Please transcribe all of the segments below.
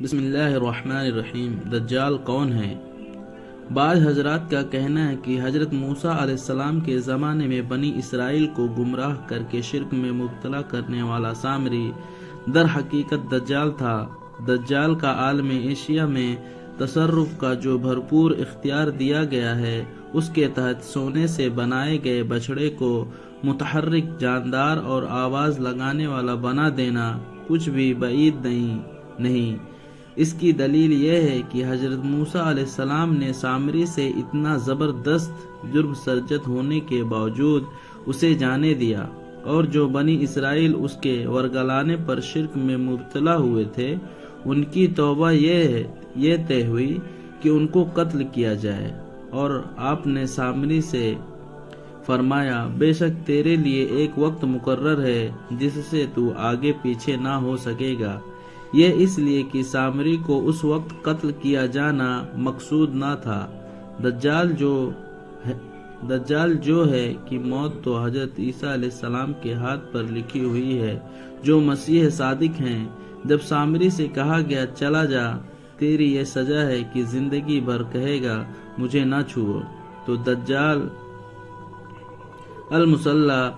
بسم اللہ الرحمن الرحیم۔ دجال کون ہے؟ بعض حضرات کا کہنا ہے کہ حضرت موسیٰ علیہ السلام کے زمانے میں بنی اسرائیل کو گمراہ کر کے شرک میں مبتلا کرنے والا سامری در حقیقت دجال تھا۔ دجال کا عالم ایشیا میں تصرف کا جو بھرپور اختیار دیا گیا ہے، اس کے تحت سونے سے بنائے گئے بچڑے کو متحرک، جاندار اور آواز لگانے والا بنا دینا کچھ بھی بعید نہیں۔ اس کی دلیل یہ ہے کہ حضرت موسیٰ علیہ السلام نے سامری سے اتنا زبردست جرم سرزد ہونے کے باوجود اسے جانے دیا، اور جو بنی اسرائیل اس کے ورگلانے پر شرک میں مبتلا ہوئے تھے، ان کی توبہ یہ طے ہوئی کہ ان کو قتل کیا جائے، اور آپ نے سامری سے فرمایا، بے شک تیرے لیے ایک وقت مقرر ہے جس سے تو آگے پیچھے نہ ہو سکے گا۔ یہ اس لیے کہ سامری کو اس وقت قتل کیا جانا مقصود نہ تھا۔ دجال جو ہے کہ موت تو حضرت عیسیٰ علیہ السلام کے ہاتھ پر لکھی ہوئی ہے، جو مسیح صادق ہیں۔ جب سامری سے کہا گیا، چلا جا، تیری یہ سزا ہے کہ زندگی بھر کہے گا مجھے نہ چھوؤ، تو دجال المسلح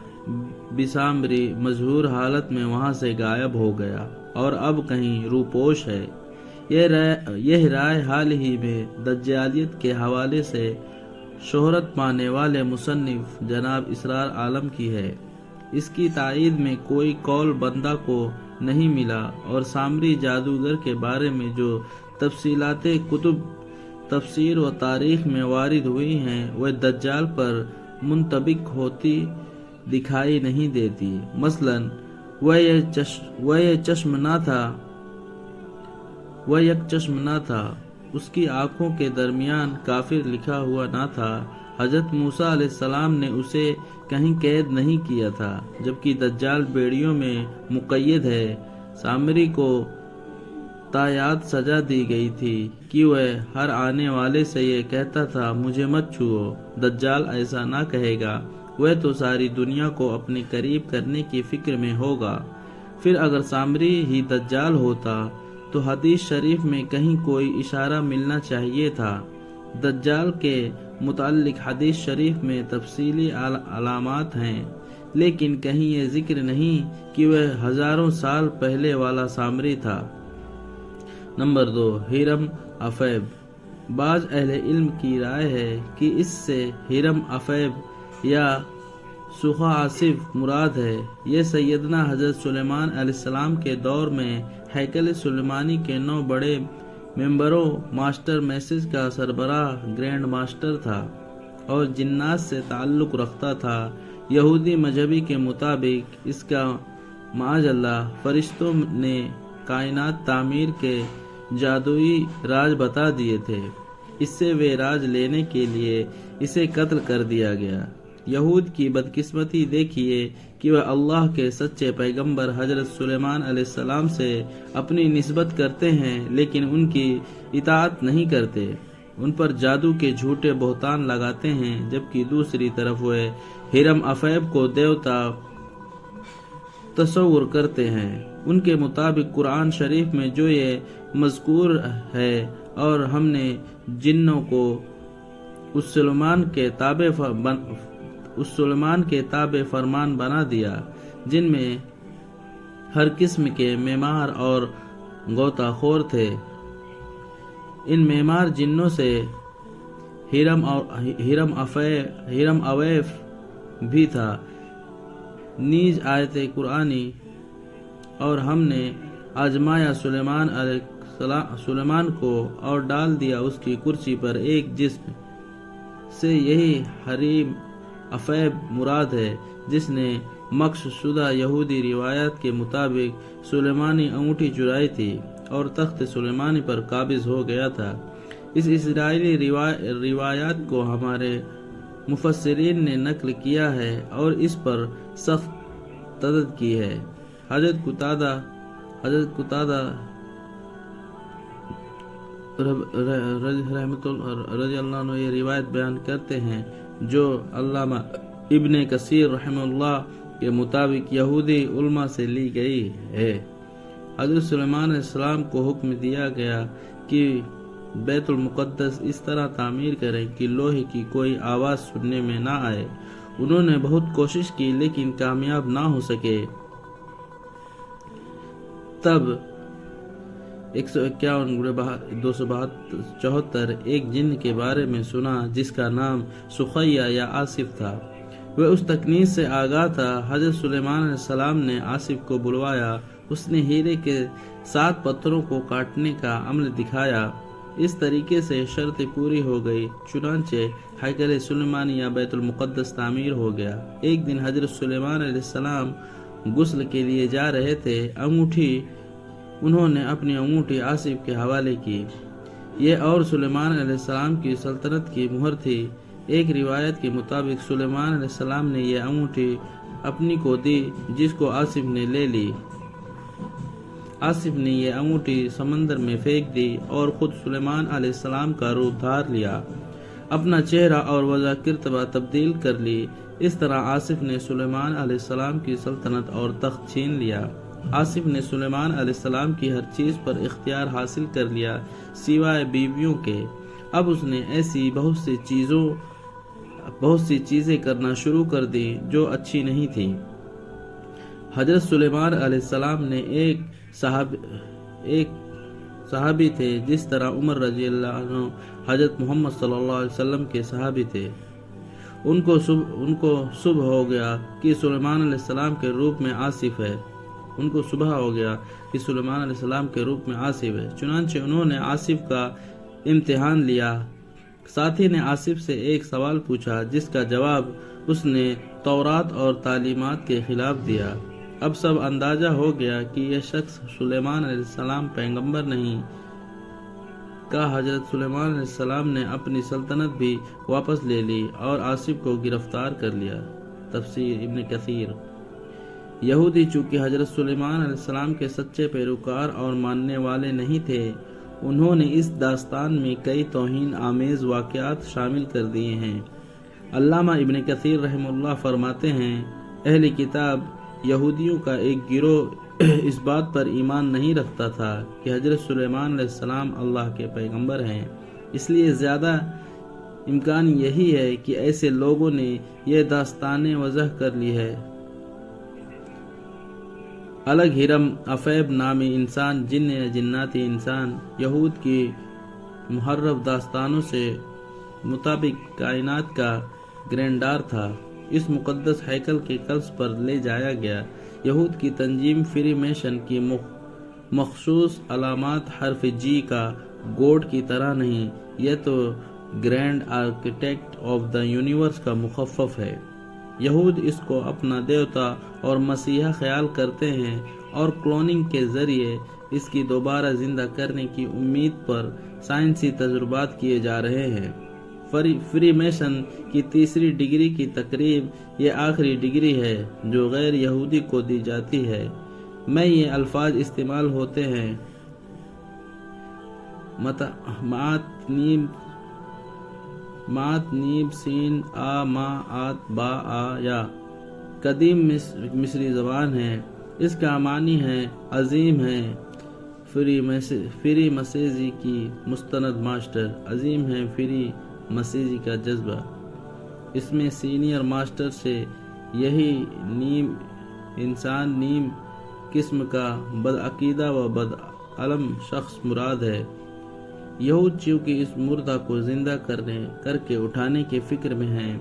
بسامری مظہور حالت میں وہاں سے غائب ہو گیا اور اب کہیں روپوش ہے۔ یہ رائے حال ہی میں دجالیت کے حوالے سے شہرت پانے والے مصنف جناب اسرار عالم کی ہے۔ اس کی تائید میں کوئی قول بندہ کو نہیں ملا، اور سامری جادوگر کے بارے میں جو تفصیلات کتب تفسیر و تاریخ میں وارد ہوئی ہیں، وہ دجال پر منطبق ہوتی دکھائی نہیں دیتی۔ مثلاً وہ یک چشم نہ تھا، اس کی آنکھوں کے درمیان کافر لکھا ہوا نہ تھا۔ حضرت موسیٰ علیہ السلام نے اسے کہیں قید نہیں کیا تھا، جبکہ دجال بیڑیوں میں مقید ہے۔ سامری کو تایاد سزا دی گئی تھی کہ وہ ہر آنے والے سے یہ کہتا تھا، مجھے مت چھوؤ۔ دجال ایسا نہ کہے گا، وہ تو ساری دنیا کو اپنے قریب کرنے کی فکر میں ہوگا۔ پھر اگر سامری ہی دجال ہوتا تو حدیث شریف میں کہیں کوئی اشارہ ملنا چاہیے تھا۔ دجال کے متعلق حدیث شریف میں تفصیلی علامات ہیں، لیکن کہیں یہ ذکر نہیں کہ وہ ہزاروں سال پہلے والا سامری تھا۔ نمبر 2، ہرم افیب۔ بعض اہل علم کی رائے ہے کہ اس سے ہرم افیب یا سخا آصف مراد ہے۔ یہ سیدنا حضرت سلیمان علیہ السلام کے دور میں ہیکل سلیمانی کے 9 بڑے ممبروں ماسٹر میسز کا سربراہ گرینڈ ماسٹر تھا، اور جنات سے تعلق رکھتا تھا۔ یہودی مذہبی کے مطابق اس کا معاذ اللہ فرشتوں نے کائنات تعمیر کے جادوئی راز بتا دیے تھے۔ اس سے وہ راز لینے کے لیے اسے قتل کر دیا گیا۔ یہود کی بدقسمتی دیکھیے کہ وہ اللہ کے سچے پیغمبر حضرت سلیمان علیہ السلام سے اپنی نسبت کرتے ہیں، لیکن ان کی اطاعت نہیں کرتے، ان پر جادو کے جھوٹے بہتان لگاتے ہیں، جبکہ دوسری طرف وہ ہرم افیب کو دیوتا تصور کرتے ہیں۔ ان کے مطابق قرآن شریف میں جو یہ مذکور ہے، اور ہم نے جنوں کو اس سلیمان کے تابع فرمان بنا دیا، جن میں ہر قسم کے معمار اور غوطہ خور تھے۔ ان معمار جنوں سے ہرم اویف بھی تھا۔ نیز آیت قرآنی، اور ہم نے آزمایا سلیمان کو اور ڈال دیا اس کی کرسی پر ایک جسم، سے یہی حریم افیب مراد ہے، جس نے مکش شدہ یہودی روایات کے مطابق سلیمانی انگوٹھی چرائی تھی اور تخت سلیمانی پر قابض ہو گیا تھا۔ اس اسرائیلی روایات کو ہمارے مفسرین نے نقل کیا ہے اور اس پر سخت تردید کی ہے۔ حضرت قتادہ رضی اللہ عنہ یہ روایت بیان کرتے ہیں، جو علامہ ابن کثیر رحمہ اللہ کے مطابق یہودی علماء سے لی گئی ہے۔ حضرت سلیمان علیہ السلام کو حکم دیا گیا کہ بیت المقدس اس طرح تعمیر کریں کہ لوہے کی کوئی آواز سننے میں نہ آئے۔ انہوں نے بہت کوشش کی لیکن کامیاب نہ ہو سکے۔ تب 151-274 ایک جن کے بارے میں سنا جس کا نام سخیہ یا آصف تھا۔ وہ اس تکنیز سے آگاہ تھا۔ حضرت سلیمان علیہ السلام نے آصف کو بلوایا۔ اس نے ہیرے کے 7 پتھروں کو کاٹنے کا عمل دکھایا۔ اس طریقے سے شرط پوری ہو گئی، چنانچہ ہیکل سلیمانی یا بیت المقدس تعمیر ہو گیا۔ ایک دن حضرت سلیمان علیہ السلام غسل کے لیے جا رہے تھے۔ انہوں نے اپنی انگوٹھی آصف کے حوالے کی۔ یہ اور سلیمان علیہ السلام کی سلطنت کی مہر تھی۔ ایک روایت کے مطابق سلیمان علیہ السلام نے یہ انگوٹھی اپنی کو دی، جس کو آصف نے لے لی۔ آصف نے یہ انگوٹھی سمندر میں پھینک دی اور خود سلیمان علیہ السلام کا روپ دھار لیا، اپنا چہرہ اور وضع کرتبہ تبدیل کر لی۔ اس طرح آصف نے سلیمان علیہ السلام کی سلطنت اور تخت چھین لیا۔ آصف نے سلیمان علیہ السلام کی ہر چیز پر اختیار حاصل کر لیا سوائے بیویوں کے۔ اب اس نے ایسی بہت سی چیزیں کرنا شروع کر دی جو اچھی نہیں تھی۔ حضرت سلیمان علیہ السلام نے ایک صحابی تھے، جس طرح عمر رضی اللہ عنہ حضرت محمد صلی اللہ علیہ وسلم کے صحابی تھے۔ ان کو صبح ہو گیا کہ سلیمان علیہ السلام کے روپ میں آصف ہے۔ چنانچہ انہوں نے آصف کا امتحان لیا۔ ساتھی نے آصف سے ایک سوال پوچھا جس کا جواب اس نے تورات اور تعلیمات کے خلاف دیا۔ اب سب اندازہ ہو گیا کہ یہ شخص سلیمان علیہ السلام پیغمبر نہیں کا۔ حضرت سلیمان علیہ السلام نے اپنی سلطنت بھی واپس لے لی اور آصف کو گرفتار کر لیا۔ تفسیر ابن کثیر۔ یہودی چونکہ حضرت سلیمان علیہ السلام کے سچے پیروکار اور ماننے والے نہیں تھے، انہوں نے اس داستان میں کئی توہین آمیز واقعات شامل کر دیے ہیں۔ علامہ ابن کثیر رحمہ اللہ فرماتے ہیں، اہل کتاب یہودیوں کا ایک گروہ اس بات پر ایمان نہیں رکھتا تھا کہ حضرت سلیمان علیہ السلام اللہ کے پیغمبر ہیں، اس لیے زیادہ امکان یہی ہے کہ ایسے لوگوں نے یہ داستانیں وضع کر لی ہے۔ الگ ہرم افیب نامی انسان، جن یا جناتی انسان، یہود کی محرف داستانوں سے مطابق کائنات کا گرینڈار تھا۔ اس مقدس ہیکل کے قلب پر لے جایا گیا۔ یہود کی تنظیم فری میشن کی مخصوص علامات حرف جی کا گوڈ کی طرح نہیں، یہ تو grand architect of the universe کا مخفف ہے۔ یہود اس کو اپنا دیوتا اور مسیحا خیال کرتے ہیں اور کلوننگ کے ذریعے اس کی دوبارہ زندہ کرنے کی امید پر سائنسی تجربات کیے جا رہے ہیں۔ فری میشن کی تیسری ڈگری کی تقریب یہ آخری ڈگری ہے جو غیر یہودی کو دی جاتی ہے۔ میں یہ الفاظ استعمال ہوتے ہیں مات نیب سین آ ما آت با آ یا قدیم مصری زبان ہے۔ اس کا معنی ہے عظیم ہے۔ فری مسیحی کی مستند ماسٹر، عظیم ہے فری مسیحی کا جذبہ۔ اس میں سینئر ماسٹر سے یہی نیم انسان نیم قسم کا بدعقیدہ و بدعلم شخص مراد ہے۔ یہود چونکہ اس مردہ کو زندہ کر کے اٹھانے کے فکر میں ہیں،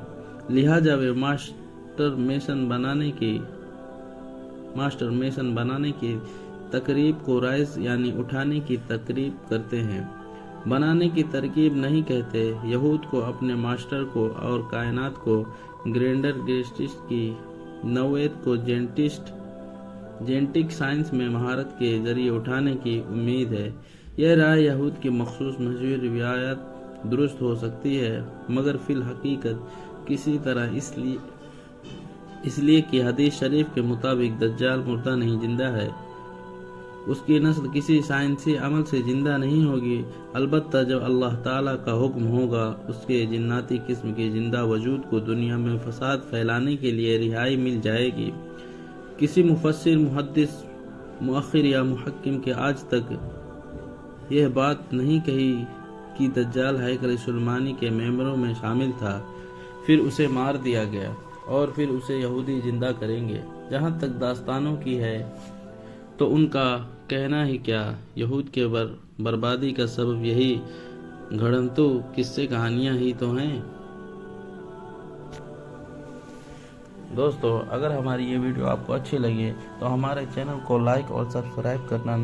لہٰذا وہ ماسٹر میشن بنانے کی تقریب کو رائز یعنی اٹھانے کی تقریب کرتے ہیں، بنانے کی ترکیب نہیں کہتے۔ یہود کو اپنے ماسٹر کو اور کائنات کو گرینڈر گیسٹسٹ کی نوعیت کو جینٹک سائنس میں مہارت کے ذریعے اٹھانے کی امید ہے۔ یہ رائے یہود کی مخصوص مشہور روایات درست ہو سکتی ہے، مگر فی الحقیقت کسی طرح اس لیے کہ حدیث شریف کے مطابق دجال مردہ نہیں زندہ ہے، اس کی نسل کسی سائنسی عمل سے زندہ نہیں ہوگی۔ البتہ جب اللہ تعالیٰ کا حکم ہوگا، اس کے جناتی قسم کے زندہ وجود کو دنیا میں فساد پھیلانے کے لیے رہائی مل جائے گی۔ کسی مفسر محدث مؤخر یا محکم کہ آج تک یہ بات نہیں کہی کہ دجال ہیکل سلیمانی کے ممبروں میں شامل تھا، پھر اسے مار دیا گیا اور پھر اسے یہودی زندہ کریں گے۔ جہاں تک داستانوں کی ہے تو ان کا کہنا ہی کیا، یہود کے بربادی کا سبب یہی گھڑنتو قصے کہانیاں ہی تو ہیں۔ دوستو، اگر ہماری یہ ویڈیو آپ کو اچھی لگے تو ہمارے چینل کو لائک اور سبسکرائب کرنا نہ